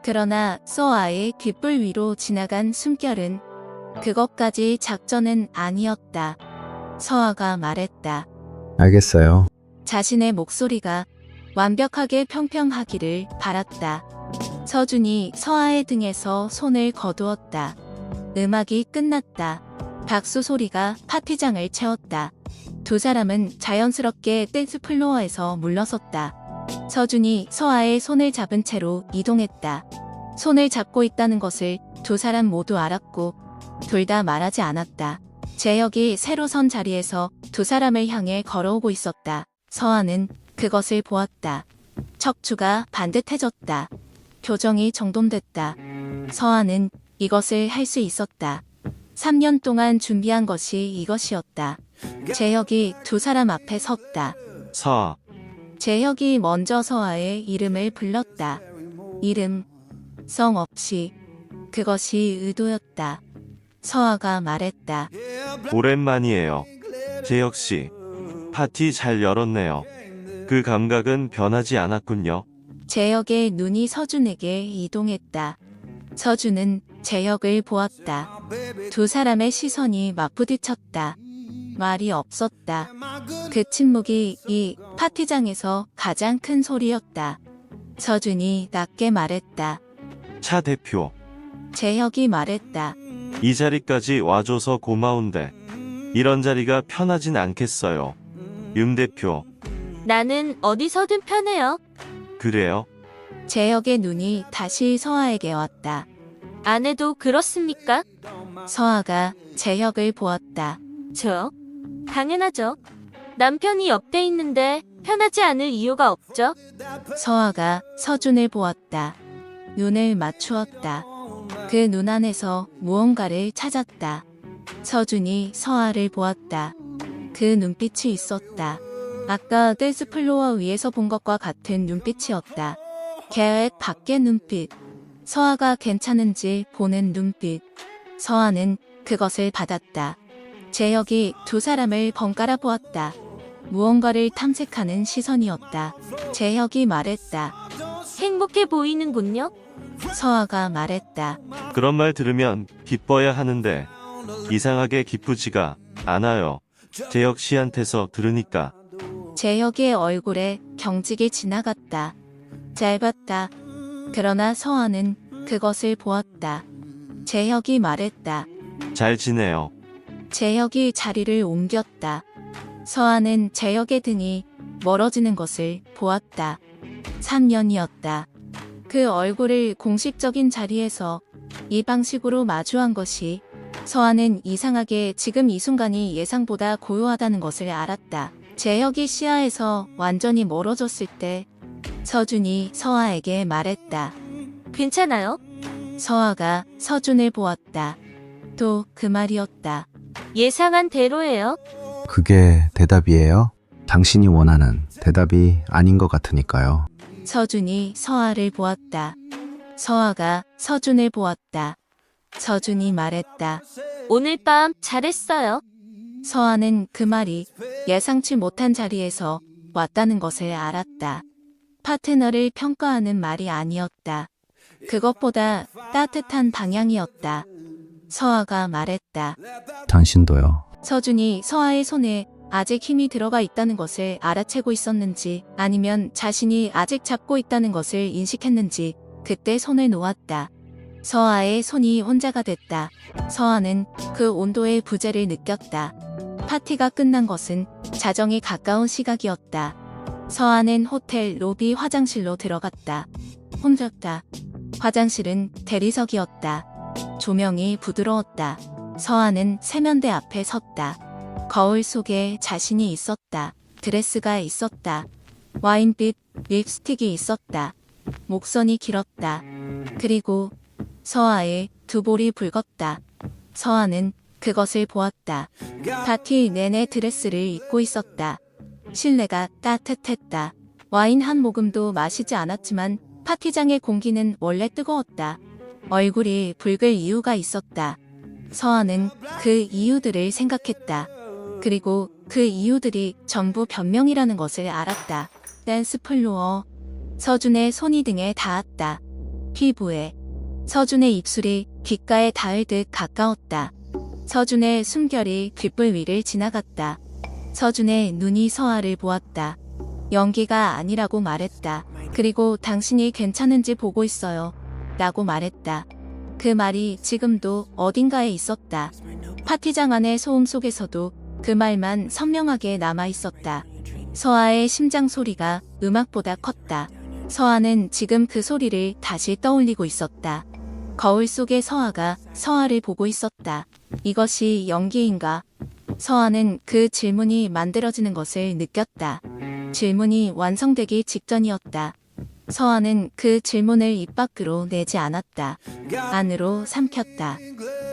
그러나 서아의 귓불 위로 지나간 숨결은 그것까지 작전은 아니었다. 서아가 말했다. 알겠어요. 자신의 목소리가 완벽하게 평평하기를 바랐다. 서준이 서아의 등에서 손을 거두었다. 음악이 끝났다. 박수 소리가 파티장을 채웠다. 두 사람은 자연스럽게 댄스 플로어에서 물러섰다. 서준이 서아의 손을 잡은 채로 이동했다. 손을 잡고 있다는 것을 두 사람 모두 알았고 둘 다 말하지 않았다. 재혁이 새로 선 자리에서 두 사람을 향해 걸어오고 있었다. 서아는 그것을 보았다. 척추가 반듯해졌다. 표정이 정돈됐다. 서아는 이것을 할 수 있었다. 3년 동안 준비한 것이 이것이었다. 재혁이 두 사람 앞에 섰다. 서아. 재혁이 먼저 서아의 이름을 불렀다. 이름, 성 없이. 그것이 의도였다. 서아가 말했다. 오랜만이에요. 재혁씨. 파티 잘 열었네요. 그 감각은 변하지 않았군요. 재혁의 눈이 서준에게 이동했다. 서준은 재혁을 보았다. 두 사람의 시선이 맞부딪혔다. 말이 없었다. 그 침묵이 이 파티장에서 가장 큰 소리였다. 서준이 낮게 말했다. 차 대표. 재혁이 말했다. 이 자리까지 와줘서 고마운데 이런 자리가 편하진 않겠어요. 대표. 나는 어디서든 편해요. 그래요? 재혁의 눈이 다시 서아에게 왔다. 아내도 그렇습니까? 서아가 재혁을 보았다. 저요? 당연하죠. 남편이 옆에 있는데 편하지 않을 이유가 없죠. 서아가 서준을 보았다. 눈을 맞추었다. 그 눈 안에서 무언가를 찾았다. 서준이 서아를 보았다. 그 눈빛이 있었다. 아까 댄스 플로어 위에서 본 것과 같은 눈빛이었다. 계획 밖의 눈빛. 서아가 괜찮은지 보는 눈빛. 서아는 그것을 받았다. 재혁이 두 사람을 번갈아 보았다. 무언가를 탐색하는 시선이었다. 재혁이 말했다. 행복해 보이는군요. 서아가 말했다. 그런 말 들으면 기뻐야 하는데 이상하게 기쁘지가 않아요. 재혁 씨한테서 들으니까. 재혁의 얼굴에 경직이 지나갔다. 짧았다. 그러나 서아는 그것을 보았다. 재혁이 말했다. 잘 지내요. 재혁이 자리를 옮겼다. 서아는 재혁의 등이 멀어지는 것을 보았다. 3년이었다. 그 얼굴을 공식적인 자리에서 이 방식으로 마주한 것이 서아는 이상하게 지금 이 순간이 예상보다 고요하다는 것을 알았다. 재혁이 시야에서 완전히 멀어졌을 때 서준이 서아에게 말했다. 괜찮아요? 서아가 서준을 보았다. 또 그 말이었다. 예상한 대로예요. 그게 대답이에요? 당신이 원하는 대답이 아닌 것 같으니까요. 서준이 서아를 보았다. 서아가 서준을 보았다. 서준이 말했다. 오늘 밤 잘했어요. 서아는 그 말이 예상치 못한 자리에서 왔다는 것을 알았다. 파트너를 평가하는 말이 아니었다. 그것보다 따뜻한 방향이었다. 서아가 말했다. 당신도요. 서준이 서아의 손에 아직 힘이 들어가 있다는 것을 알아채고 있었는지 아니면 자신이 아직 잡고 있다는 것을 인식했는지 그때 손을 놓았다. 서아의 손이 혼자가 됐다. 서아는 그 온도의 부재를 느꼈다. 파티가 끝난 것은 자정이 가까운 시각이었다. 서아는 호텔 로비 화장실로 들어갔다. 혼자다. 화장실은 대리석이었다. 조명이 부드러웠다. 서아는 세면대 앞에 섰다. 거울 속에 자신이 있었다. 드레스가 있었다. 와인빛 립스틱이 있었다. 목선이 길었다. 그리고 서아의 두 볼이 붉었다. 서아는 그것을 보았다. 파티 내내 드레스를 입고 있었다. 실내가 따뜻했다. 와인 한 모금도 마시지 않았지만 파티장의 공기는 원래 뜨거웠다. 얼굴이 붉을 이유가 있었다. 서아는 그 이유들을 생각했다. 그리고 그 이유들이 전부 변명이라는 것을 알았다. 댄스 플로어. 서준의 손이 등에 닿았다. 피부에. 서준의 입술이 귓가에 닿을 듯 가까웠다. 서준의 숨결이 귓불 위를 지나갔다. 서준의 눈이 서아를 보았다. 연기가 아니라고 말했다. 그리고 당신이 괜찮은지 보고 있어요. 라고 말했다. 그 말이 지금도 어딘가에 있었다. 파티장 안의 소음 속에서도 그 말만 선명하게 남아 있었다. 서아의 심장 소리가 음악보다 컸다. 서아는 지금 그 소리를 다시 떠올리고 있었다. 거울 속의 서아가 서아를 보고 있었다. 이것이 연기인가? 서아는 그 질문이 만들어지는 것을 느꼈다. 질문이 완성되기 직전이었다. 서아는 그 질문을 입 밖으로 내지 않았다. 안으로 삼켰다.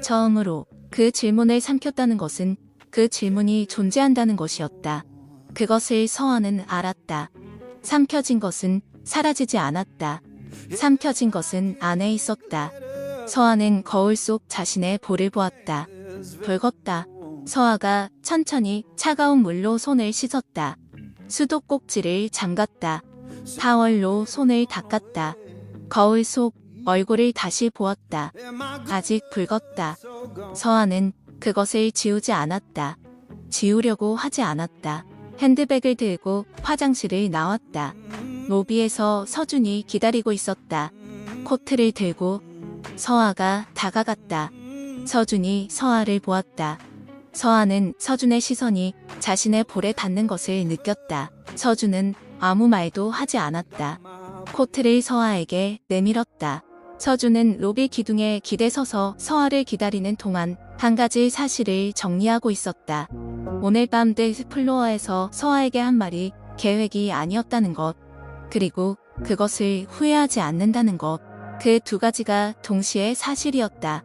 처음으로 그 질문을 삼켰다는 것은 그 질문이 존재한다는 것이었다. 그것을 서아는 알았다. 삼켜진 것은 사라지지 않았다. 삼켜진 것은 안에 있었다. 서아는 거울 속 자신의 볼을 보았다. 붉었다. 서아가 천천히 차가운 물로 손을 씻었다. 수도꼭지를 잠갔다. 타월로 손을 닦았다. 거울 속 얼굴을 다시 보았다. 아직 붉었다. 서아는 그것을 지우지 않았다. 지우려고 하지 않았다. 핸드백을 들고 화장실을 나왔다. 로비에서 서준이 기다리고 있었다. 코트를 들고 서아가 다가갔다. 서준이 서아를 보았다. 서아는 서준의 시선이 자신의 볼에 닿는 것을 느꼈다. 서준은 아무 말도 하지 않았다. 코트를 서아에게 내밀었다. 서준은 로비 기둥에 기대 서서 서아를 기다리는 동안 한 가지 사실을 정리하고 있었다. 오늘 밤 데이트 플로어에서 서아에게 한 말이 계획이 아니었다는 것, 그리고 그것을 후회하지 않는다는 것. 그 두 가지가 동시에 사실이었다.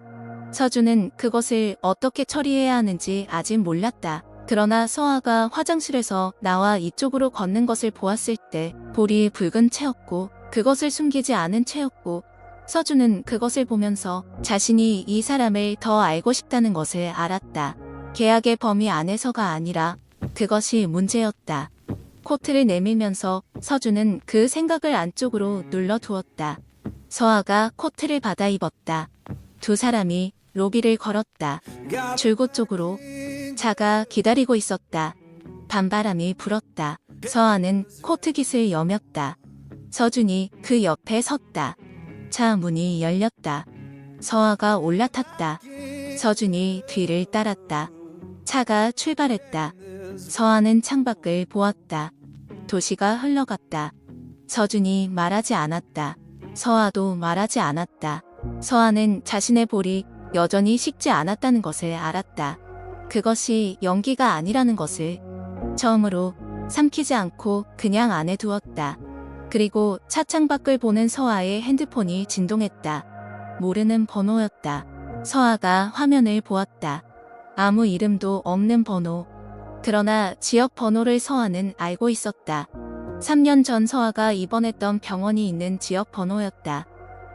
서준은 그것을 어떻게 처리해야 하는지 아직 몰랐다. 그러나 서아가 화장실에서 나와 이쪽으로 걷는 것을 보았을 때 볼이 붉은 채였고 그것을 숨기지 않은 채였고 서준은 그것을 보면서 자신이 이 사람을 더 알고 싶다는 것을 알았다. 계약의 범위 안에서가 아니라 그것이 문제였다. 코트를 내밀면서 서준은 그 생각을 안쪽으로 눌러두었다. 서아가 코트를 받아 입었다. 두 사람이 로비를 걸었다. 출구 쪽으로. 차가 기다리고 있었다. 밤바람이 불었다. 서아는 코트깃을 여몄다. 서준이 그 옆에 섰다. 차 문이 열렸다. 서아가 올라탔다. 서준이 뒤를 따랐다. 차가 출발했다. 서아는 창밖을 보았다. 도시가 흘러갔다. 서준이 말하지 않았다. 서아도 말하지 않았다. 서아는 자신의 볼이 여전히 식지 않았다는 것을 알았다. 그것이 연기가 아니라는 것을 처음으로 삼키지 않고 그냥 안에 두었다. 그리고 차창 밖을 보는 서아의 핸드폰이 진동했다. 모르는 번호였다. 서아가 화면을 보았다. 아무 이름도 없는 번호. 그러나 지역 번호를 서아는 알고 있었다. 3년 전 서아가 입원했던 병원이 있는 지역 번호였다.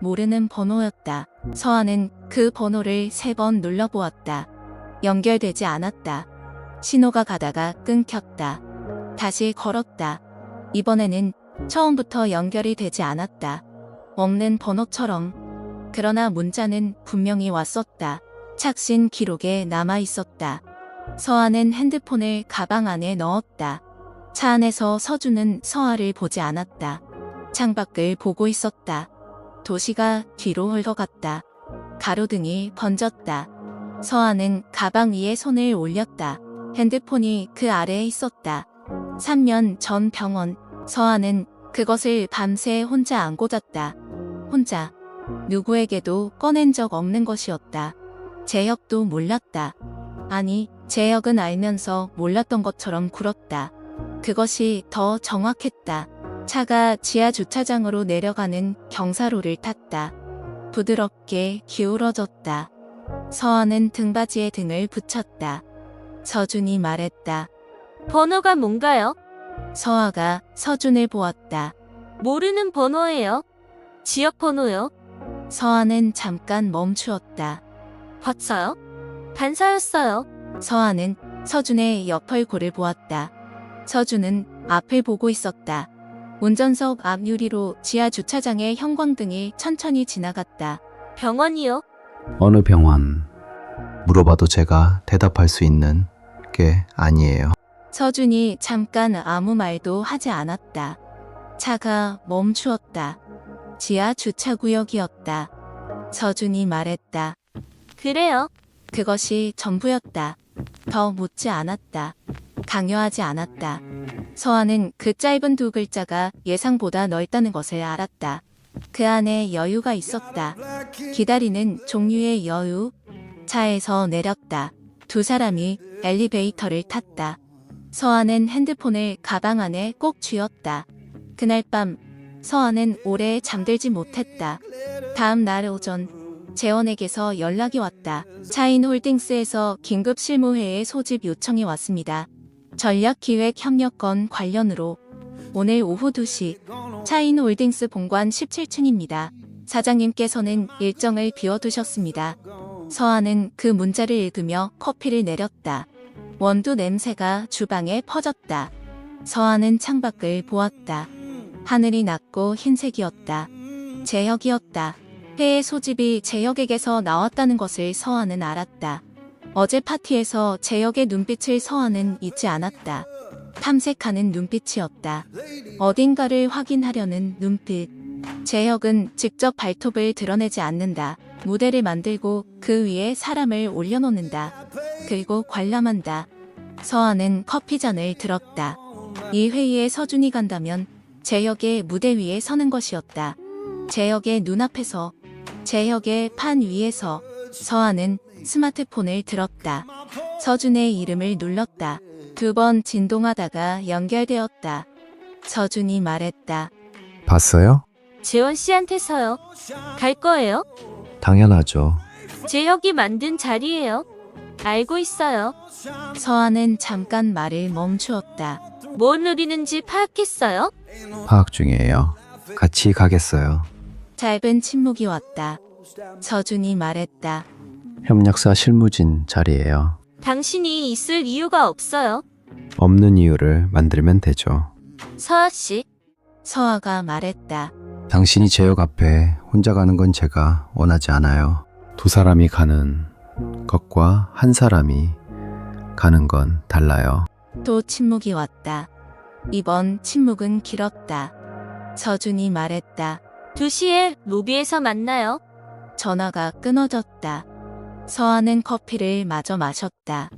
모르는 번호였다. 서아는 그 번호를 3번 눌러보았다. 연결되지 않았다. 신호가 가다가 끊겼다. 다시 걸었다. 이번에는 처음부터 연결이 되지 않았다. 없는 번호처럼. 그러나 문자는 분명히 왔었다. 착신 기록에 남아 있었다. 서아는 핸드폰을 가방 안에 넣었다. 차 안에서 서준은 서아를 보지 않았다. 창밖을 보고 있었다. 도시가 뒤로 흘러갔다. 가로등이 번졌다. 서아는 가방 위에 손을 올렸다. 핸드폰이 그 아래에 있었다. 3년 전 병원. 서아는 그것을 밤새 혼자 안고 잤다. 혼자. 누구에게도 꺼낸 적 없는 것이었다. 재혁도 몰랐다. 아니, 재혁은 알면서 몰랐던 것처럼 굴었다. 그것이 더 정확했다. 차가 지하 주차장으로 내려가는 경사로를 탔다. 부드럽게 기울어졌다. 서아는 등받이에 등을 붙였다. 서준이 말했다. 번호가 뭔가요? 서아가 서준을 보았다. 모르는 번호예요. 지역 번호요. 서아는 잠깐 멈추었다. 봤어요? 반사였어요. 서아는 서준의 옆 얼굴을 보았다. 서준은 앞을 보고 있었다. 운전석 앞 유리로 지하 주차장의 형광등이 천천히 지나갔다. 병원이요? 어느 병원? 물어봐도 제가 대답할 수 있는 게 아니에요. 서준이 잠깐 아무 말도 하지 않았다. 차가 멈추었다. 지하 주차구역이었다. 서준이 말했다. 그래요. 그것이 전부였다. 더 묻지 않았다. 강요하지 않았다. 서아는 그 짧은 두 글자가 예상보다 넓다는 것을 알았다. 그 안에 여유가 있었다. 기다리는 종류의 여유. 차에서 내렸다. 두 사람이 엘리베이터를 탔다. 서아는 핸드폰을 가방 안에 꼭 쥐었다. 그날 밤 서아는 오래 잠들지 못했다. 다음 날 오전 재원에게서 연락이 왔다. 차인홀딩스에서 긴급 실무회의 소집 요청이 왔습니다. 전략기획협력건 관련으로 오늘 오후 2시 차인홀딩스 본관 17층입니다. 사장님께서는 일정을 비워두셨습니다. 서아는 그 문자를 읽으며 커피를 내렸다. 원두 냄새가 주방에 퍼졌다. 서아는 창밖을 보았다. 하늘이 낮고 흰색이었다. 재혁이었다. 회의 소집이 재혁에게서 나왔다는 것을 서아는 알았다. 어제 파티에서 재혁의 눈빛을 서아는 잊지 않았다. 탐색하는 눈빛이었다. 어딘가를 확인하려는 눈빛. 재혁은 직접 발톱을 드러내지 않는다. 무대를 만들고 그 위에 사람을 올려놓는다. 그리고 관람한다. 서아는 커피잔을 들었다. 이 회의에 서준이 간다면 재혁의 무대 위에 서는 것이었다. 재혁의 눈앞에서, 재혁의 판 위에서. 서아는 스마트폰을 들었다. 서준의 이름을 눌렀다. 2번 진동하다가 연결되었다. 서준이 말했다. 봤어요? 재원 씨한테서요. 갈 거예요? 당연하죠. 재혁이 만든 자리예요. 알고 있어요. 서아는 잠깐 말을 멈추었다. 뭘 누리는지 파악했어요? 파악 중이에요. 같이 가겠어요. 짧은 침묵이 왔다. 서준이 말했다. 협력사 실무진 자리예요. 당신이 있을 이유가 없어요. 없는 이유를 만들면 되죠. 서아 씨. 서아가 말했다. 당신이 제역 앞에 혼자 가는 건 제가 원하지 않아요. 두 사람이 가는 것과 한 사람이 가는 건 달라요. 또 침묵이 왔다. 이번 침묵은 길었다. 서준이 말했다. 2시에 로비에서 만나요. 전화가 끊어졌다. 서아는 커피를 마저 마셨다.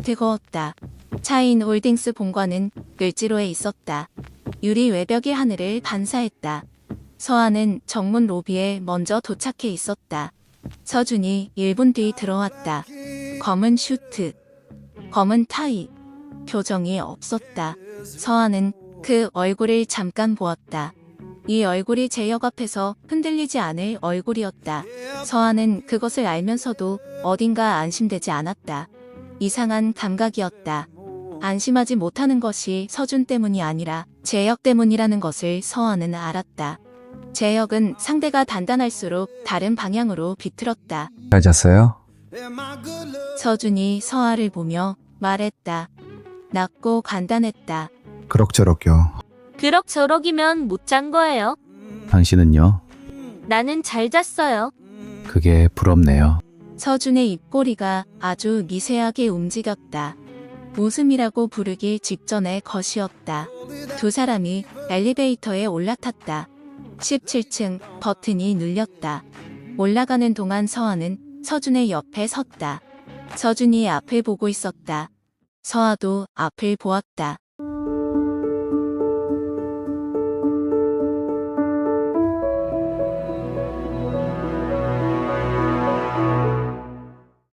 뜨거웠다. 차인홀딩스 본관은 을지로에 있었다. 유리 외벽이 하늘을 반사했다. 서아는 정문 로비에 먼저 도착해 있었다. 서준이 1분 뒤 들어왔다. 검은 슈트, 검은 타이, 표정이 없었다. 서아는 그 얼굴을 잠깐 보았다. 이 얼굴이 재혁 앞에서 흔들리지 않을 얼굴이었다. 서아는 그것을 알면서도 어딘가 안심되지 않았다. 이상한 감각이었다. 안심하지 못하는 것이 서준 때문이 아니라 재혁 때문이라는 것을 서아는 알았다. 재혁은 상대가 단단할수록 다른 방향으로 비틀었다. 잘 잤어요? 서준이 서아를 보며 말했다. 낮고 간단했다. 그럭저럭요. 그럭저럭이면 못 잔 거예요. 당신은요? 나는 잘 잤어요. 그게 부럽네요. 서준의 입꼬리가 아주 미세하게 움직였다. 웃음이라고 부르기 직전의 것이었다. 두 사람이 엘리베이터에 올라탔다. 17층 버튼이 눌렸다. 올라가는 동안 서아는 서준의 옆에 섰다. 서준이 앞을 보고 있었다. 서아도 앞을 보았다.